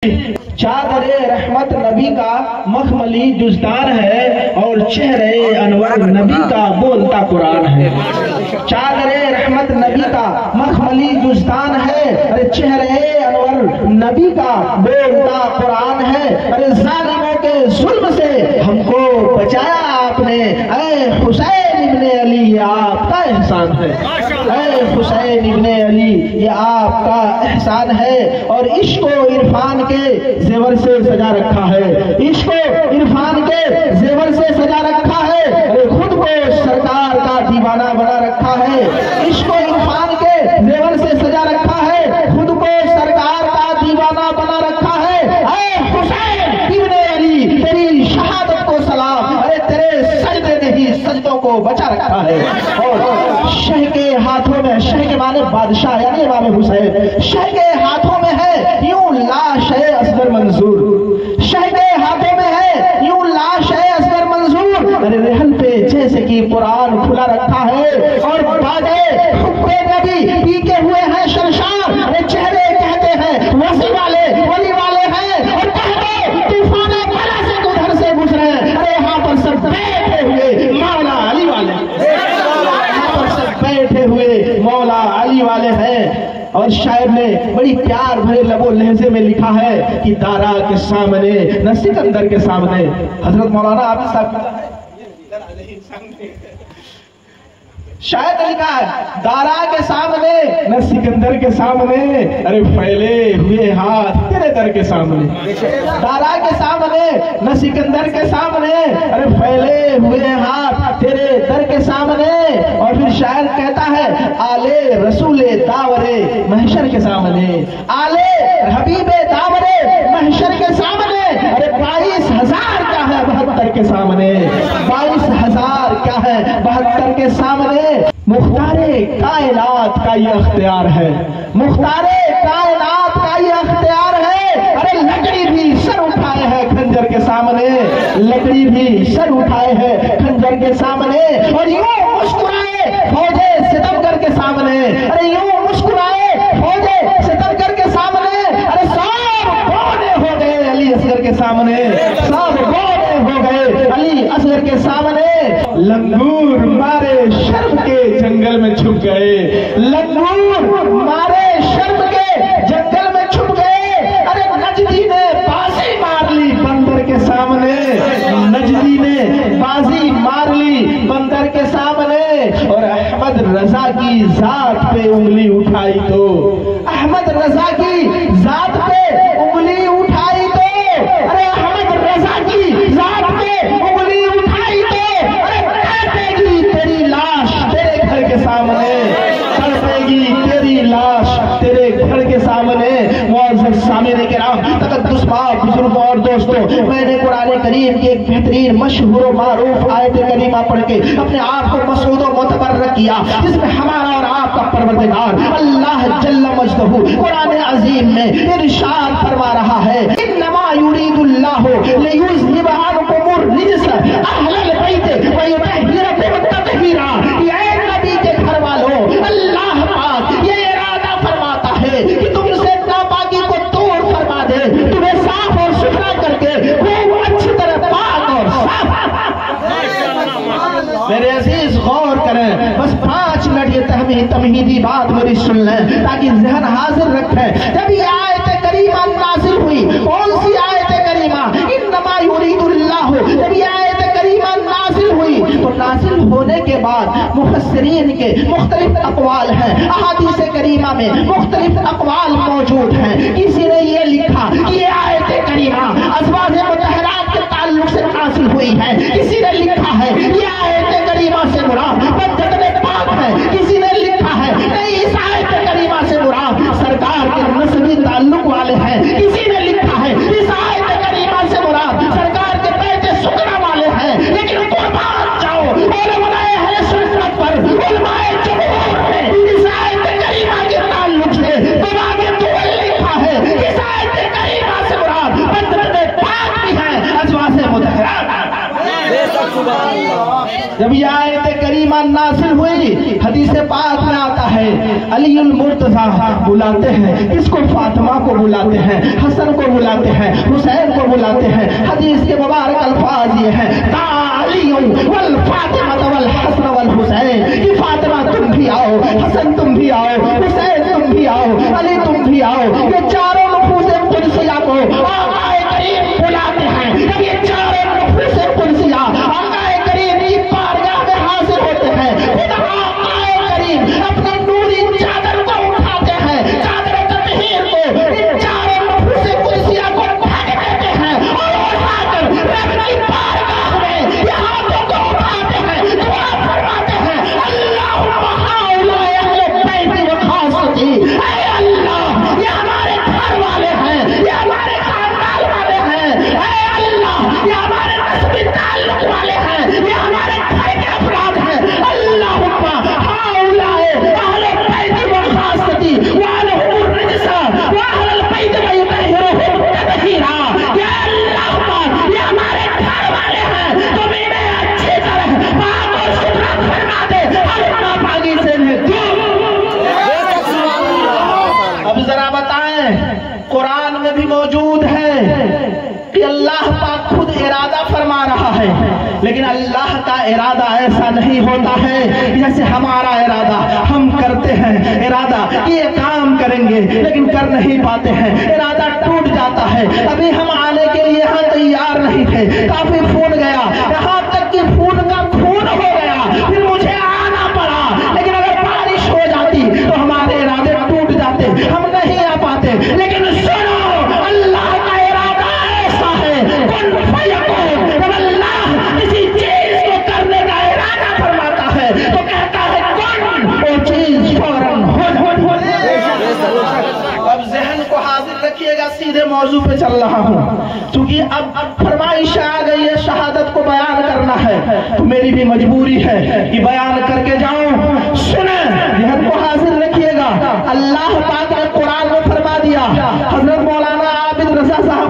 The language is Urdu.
چادر رحمت نبی کا مخملی جزدان ہے اور چہرے انور نبی کا بولتا قرآن ہے۔ چادر رحمت نبی کا مخملی جزدان ہے، ارے چہرے انور نبی کا بولتا قرآن ہے۔ ارے ظالموں کے ظلم سے ہم کو بچایا آپ نے، اے حسین ابن علی یہ آپ کا احسان ہے، اے حسین ابن علی یہ آپ کا احسان ہے۔ اور عشق و عرفان کے زیور سے سجا رکھا ہے، عشق و عرفان کے زیور سے سجا رکھا ہے، خود کو سرکار کا دیوانہ بنا رکھا ہے۔ عشق و عرفان کے زیور سے سجا رکھا ہے، خود کو سرکار کا دیوانہ بنا رکھا ہے۔ اے حسین ابن علی تیری شہادت کو سلام، ارے تیرے سجدے نے ہی سجدوں کو بچا رکھا ہے۔ اور شہ کے ہاتھوں میں، شہ کے معنی بادشاہ یعنی امام حسین، شہ کے ہاتھوں میں ہے یوں لاش ہے اصغر منظور، شہ کے ہاتھوں میں ہے یوں لاش ہے اصغر منظور، ارے رحل پہ جیسے کہ قرآن کھلا رکھا ہے۔ اور بادے حب نبی پیکے ہوئے ہیں شرشار، ارے چہرے کہتے ہیں وسی والے ولی والے ہیں، اور کہتے طوفان بلا سے ادھر سے گزرے، ارے یہاں پر سب بیٹھے ہوئے مولا علی والے، یہاں پر سب بیٹھے ہوئے مولا علی والے ہیں۔ اور شاعر نے بڑی پیار بھرے لب و لہجے میں لکھا ہے کہ دارا کے سامنے نہ سکندر کے سامنے، حضرت مولانا آپ صاحب شاعر نے لکھا ہے دارا کے سامنے نہ سکندر کے سامنے، ارے پھیلے ہوئے ہاتھ تیرے در کے سامنے، دارا کے سامنے نہ سکندر کے سامنے، ارے پھیلے ہوئے ہاتھ تیرے در کے سامنے۔ اور پھر شاعر کہتا ہے آلے رسول داور محشر کے سامنے، آلے حبیب داور محشر کے سامنے، ارے 22,000 کیا ہے 72 کے سامنے، 22,000 کیا ہے 72 کے سامنے۔ مختار کائنات کا یہ اختیار ہے، مختار کائنات کا یہ اختیار ہے، ارے لکڑی بھی سر اٹھائے ہے کھنجر کے سامنے، لکڑی بھی سر اٹھائے ہے کھنجر کے سامنے۔ اور یوں مسکرائے فوجے ستمگر کے سامنے، ارے یوں مسکرائے فوجے ستمگر کے سامنے، ارے سب کونے ہو گئے علی اصغر کے سامنے، سب کونے ہو گئے علی اصغر کے سامنے۔ لنگور مارے شرم کے جنگل میں چھپ گئے، لنگور مارے شرم کے جنگل میں چھپ گئے، ارے نجدی نے بازی مار لی بندر کے سامنے، نجدی نے بازی مار لی بندر کے سامنے۔ اور احمد رضا کی ذات پہ انگلی اٹھائی تو، احمد رضا کی ذات پہ انگلی اٹھائی تو، ارے احمد رضا کی ذات پہ انگلی اٹھائی تو، ارے تڑپے گی تیری لاش تیرے گھر کے سامنے، تڑپے گی تیری لاش تیرے گھر کے سامنے۔ معزز سامعین کرام، تقدس پاک بزرگوں اور دوستوں، میں نے قرآن کریم کی ایک بہترین مشہور و معروف آیت کریمہ پڑھ کے اپنے آپ کو مسعود و متبرک کیا، جس میں ہمارا اور آپ کا پروردگار اللہ جل مجدہ قرآن عظیم میں ارشاد فرما رہا ہے انما یرید اللہ لیذہب عنکم الرجس اہل البیت ویطہرکم تطہیرا۔ اے نبی کے گھر والوں، اللہ پاک یہ ارادہ فرماتا ہے کہ تم سے ناپاکی کو دور فرما دے، تمہیں صاف اور ستھرا کر کے خوب اچھی طرح پاک اور صاف۔ میرے عزیز غور کریں، بس 5 منٹ یہ تمہیدی بات میری سن لیں تاکہ ذہن حاضر رکھیں۔ جب یہ آیت کریمہ نازل ہوئی، کون سی آیت کریمہ؟ انما یرید اللہ۔ جب یہ آیت کریمہ نازل ہوئی تو نازل ہونے کے بعد مفسرین کے مختلف اقوال ہیں، احادیث کریمہ میں مختلف اقوال موجود ہیں۔ کسی نے یہ لکھا کہ یہ آیت کریمہ ازواج مطہرات کے تعلق سے نازل ہوئی ہے، کسی نے لکھا ہے یہ آیت کریمہ سے مراد بدن پاک ہے، کسی نے لکھا ہے نہیں اس آیت کریمہ سے مراد سرکار کے نسبی تعلق والے ہیں، کسی نے لکھا ہے اس آیت کریمہ سے مراد سرکار کے بیت سکرہ والے ہیں۔ لیکن قربان جاؤ علماء اہل سنت پر، علماء جمہور نے اس آیت کریمہ کے تعلق سے باب طول لکھا ہے اس آیت کریمہ سے مراد بدن پاک بھی ہے ازواج مطہرات۔ جب یہ آیت کریمہ نازل ہوئی حدیث پاک میں آتا ہے علی المرتضیٰ بلاتے ہیں، اس کو فاطمہ کو بلاتے ہیں، حسن کو بلاتے ہیں، حسین کو بلاتے ہیں۔ حدیث کے مبارک الفاظ یہ ہیں علی والفاطمہ والحسن والحسین، کہ فاطمہ تم بھی آؤ، حسن تم بھی آؤ، حسین تم بھی آؤ، علی تم بھی آؤ۔ یہ چاروں نفوس قدسیہ کو آقا کریم بلاتے ہیں۔ یہ چاروں نفوس قدسیہ آقا کریم کی بارگاہ میں حاضر ہوتے ہیں۔ خود آقا کریم اپنے نوری چادر کو اٹھاتے ہیں، چادر تطہیر کو، ان چاروں نفوس قدسیہ کو ڈھک دیتے ہیں اور اٹھا کر رب کی بارگاہ میں یہ ہاتھوں کو اٹھاتے ہیں، دعا فرماتے ہیں اللہم ہؤلاء اہل بیت وخاصتی، اے اللہ یہ ہمارے گھر والے ہیں، یہ ہمارے خاندان والے ہیں، اے اللہ یہ ہمارے نسبی تعلق والے ہیں، یہ ہمارے گھر کے افراد ہیں۔ اللہم ہؤلاء اہل بیت وخاصتی وعنہم الرجس واہل البیت ویطہرہم تطہیرا، یا اللہ یہ ہمارے گھر والے ہیں، تم انہیں اچھی طرح پاک اور ستھرا فرما دے، ہر ناپاکی سے انہیں دور۔ اب ذرا بتائیں، قرآن میں بھی موجود ہے کہ اللہ پاک خود ارادہ فرما رہا ہے، لیکن اللہ کا ارادہ ایسا نہیں ہوتا ہے جیسے ہمارا ارادہ۔ ہم کرتے ہیں ارادہ کہ یہ کام کریں گے لیکن کر نہیں پاتے ہیں، ارادہ ٹوٹ جاتا ہے۔ ابھی ہم آنے کے لیے یہاں تیار نہیں تھے، کافی فون گیا، یہاں تک کہ فون کا خون ہو گیا، پھر مجھے آنا پڑا، لیکن اگر بارش ہو جاتی تو ہمارے ارادے ٹوٹ جاتے، ہم نہیں آ پاتے۔ لیکن سنو، اللہ کا ارادہ ایسا ہے کن فیکون، جب اللہ کسی چیز کو کرنے کا ارادہ فرماتا ہے تو کہتا ہے کن، وہ چیز فوراً ہو۔ اب ذہن کو حاضر رکھیے گا، سیدھے موضوع پہ چل رہا ہوں، چونکہ اب فرمائش آ گئی ہے شہادت کو بیان کرنا ہے تو میری بھی مجبوری ہے کہ بیان کر کے جاؤں۔ سنیں، ذہن کو حاضر رکھیے گا، اللہ پاک نے قرآن میں فرما دیا، حضرت مولانا عابد رضا صاحب